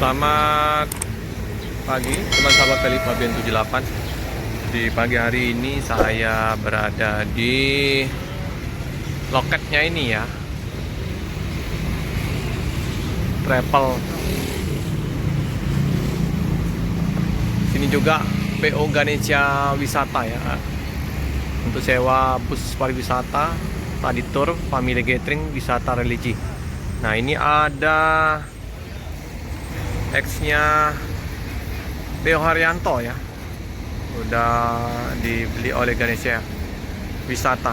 Selamat pagi teman sahabat Philip Fabian 78. Di pagi hari ini saya berada di loketnya ini ya, travel. Sini juga PO Ganesha Wisata ya, untuk sewa bus pariwisata, tadi tour, family gathering, wisata religi. Nah ini ada X-nya Theo Haryanto ya, udah dibeli oleh Ganesha Wisata.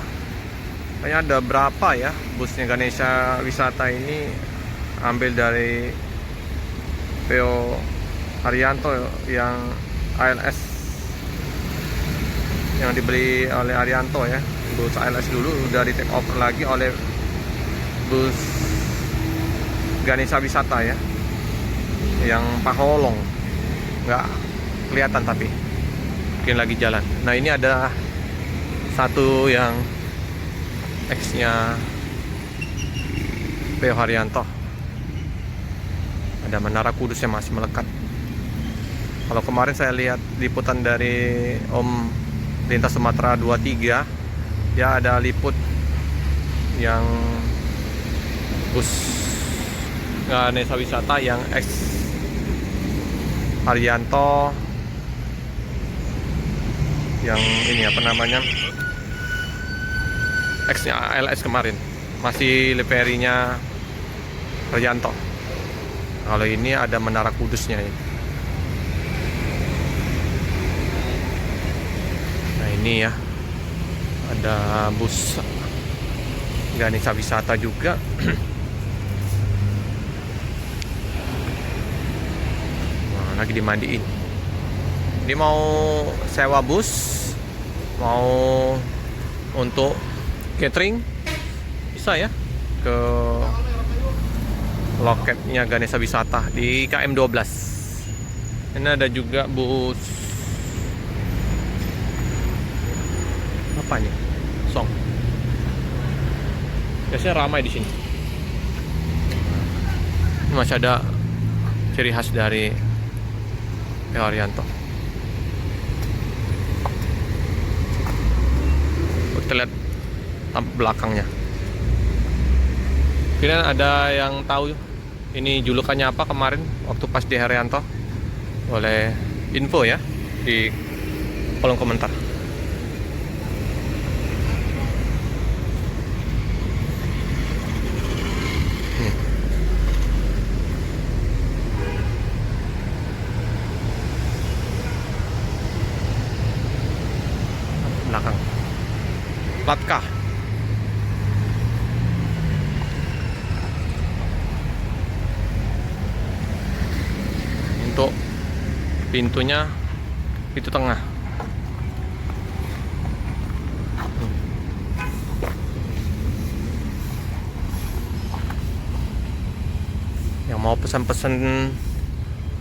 Kayaknya ada berapa ya busnya Ganesha Wisata ini, ambil dari Theo Haryanto yang ALS, yang dibeli oleh Haryanto ya. Bus ALS dulu udah di take over lagi oleh bus Ganesha Wisata ya, yang Paholong nggak kelihatan tapi mungkin lagi jalan. Nah ini ada satu yang X-nya Theo Haryanto, ada Menara Kudus yang masih melekat. Kalau kemarin saya lihat liputan dari Om Lintas Sumatera 23, dia ada liput yang bus Ganesha Wisata yang X Haryanto, yang ini apa namanya, X-nya ALS kemarin, masih liverynya Haryanto. Kalau ini ada Menara Kudusnya ini. Nah ini ya, ada bus Ganesha Wisata juga. Lagi dimandiin. Ini mau sewa bus, mau untuk catering, bisa ya ke loketnya Ganesha Wisata di KM 12. Ini ada juga bus apa nih, Song. Biasanya ramai di sini. Masih ada ciri khas dari Theo Haryanto. Kita lihat tampak belakangnya. Kira ada yang tahu ini julukannya apa kemarin waktu pas di Haryanto? Boleh info ya di kolom komentar. Belakang Latka. Untuk pintunya pintu tengah. Yang mau pesan-pesan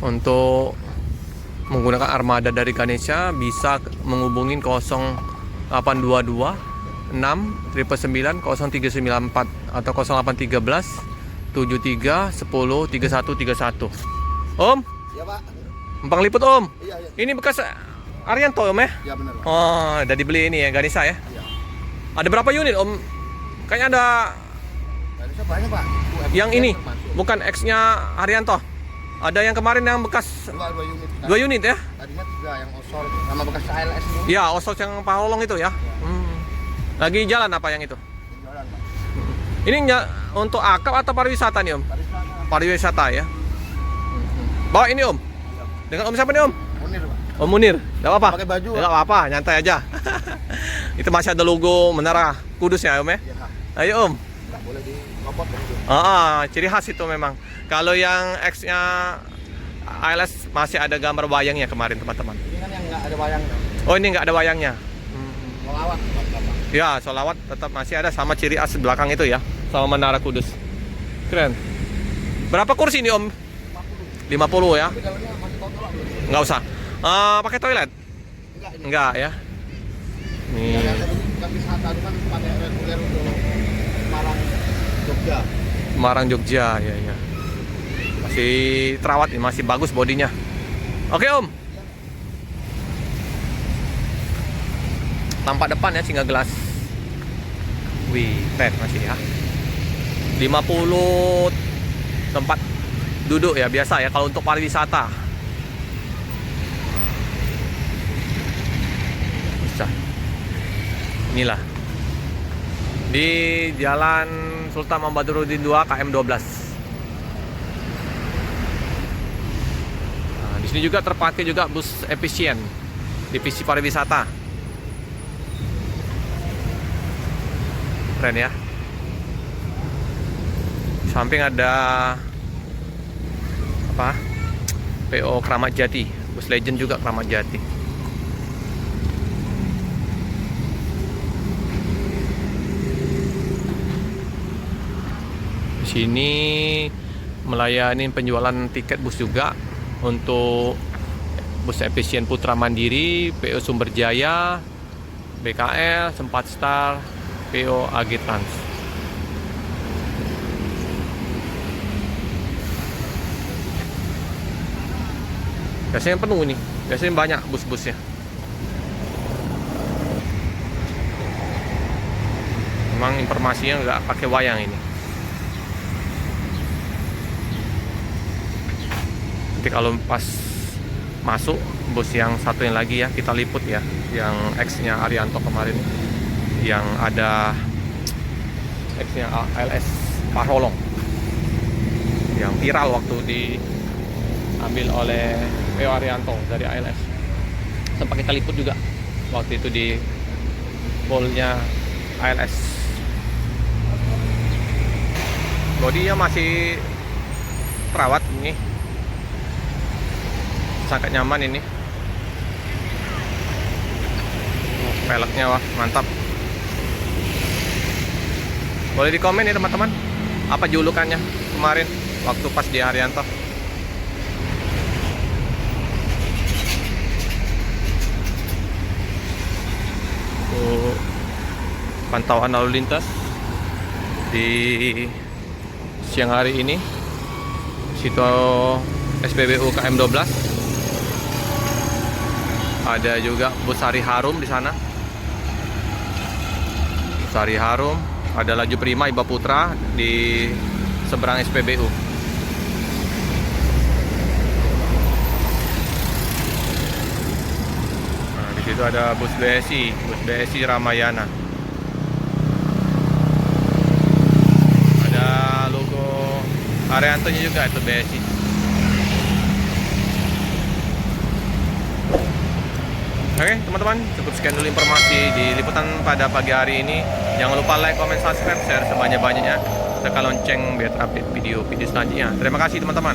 untuk menggunakan armada dari Ganesha bisa menghubungin 0822 6 999 0394 atau 0813 73 10 3131. Om? Iya Pak. Empang liput Om? Iya, iya. Ini bekas Haryanto Om ya? Iya benar Pak. Oh, udah dibeli ini ya Ganesha ya? Iya. Ada berapa unit Om? Kayaknya ada Ganesha banyak Pak. yang ini, bukan X-nya Haryanto. Ada yang kemarin yang bekas Dua unit. 2 unit ya? Tadinya 3 yang Osor sama bekas ALS itu. Ya, Osok yang Paholong itu ya. Lagi jalan apa yang itu? Jualan Pak. Ini untuk akap atau pariwisata nih Om? Pariwisata. Pariwisata ya. Bawa ini Om. Dengan Om siapa nih Om? Munir Pak. Om Munir. Gak apa-apa. Pakai baju. Gak apa-apa, nyantai aja. Itu masih ada logo Menara Kudus ya Om ya? Iya. Ayo Om. Enggak boleh dicopot gitu. Ciri khas itu memang. Kalau yang X-nya ALS masih ada gambar wayangnya kemarin teman-teman. Ini kan yang enggak ada wayangnya. Oh ini nggak ada wayangnya. Melawat Pak. Ya, sholawat tetap masih ada sama ciri khas belakang itu ya, sama Menara Kudus. Keren. Berapa kursi ini Om? 50 ya? Tapi dalamnya masih kotor lah belum? Nggak usah. Pakai toilet? Enggak ini. Enggak ya. Nih. Yang tadi bukan wisata itu kan pakai reguler untuk Semarang, Jogja. Semarang Jogja ya ya. Masih terawat nih, masih bagus bodinya. Oke Om. Tampak depan ya singa gelas. Wih, keren masih ya. 50 tempat duduk ya, biasa ya kalau untuk pariwisata. Bisa. Inilah di Jalan Sultan Mahmududin 2 KM 12. Nah, di sini juga terpakai juga bus efisien divisi pariwisata. Keren ya. Di samping ada apa? PO Kramat Jati, bus Legend juga Kramat Jati. Di sini melayani penjualan tiket bus juga untuk bus efisien Putra Mandiri, PO Sumber Jaya, BKL, Sempat Star, PO AG Trans. Biasanya penuh nih, biasanya banyak bus-busnya. Memang informasinya nggak pakai wayang ini. Nanti kalau pas masuk bus yang satu yang lagi ya kita liput ya, yang X-nya Arianto kemarin, yang ada X-nya ALS Parholong yang viral waktu diambil oleh PO Arianto dari ALS. Sempat kita liput juga waktu itu di polnya ALS. Bodinya masih terawat ini, sangat nyaman ini. Peleknya wah mantap. Boleh di komen ya teman-teman, apa julukannya kemarin waktu pas di Arianto. Pantauan lalu lintas di siang hari ini, situ SPBU KM 12. Ada juga bus Sari Harum di sana. Sari Harum, ada Laju Prima Iba Putra di seberang SPBU. Nah, di situ ada bus BSI Ramayana. Ada logo Ariantonya juga itu BSI. Oke teman-teman, cukup sekian dulu informasi di liputan pada pagi hari ini. Jangan lupa like, comment, subscribe, share sebanyak-banyaknya, tekan lonceng biar update video selanjutnya. Terima kasih teman-teman.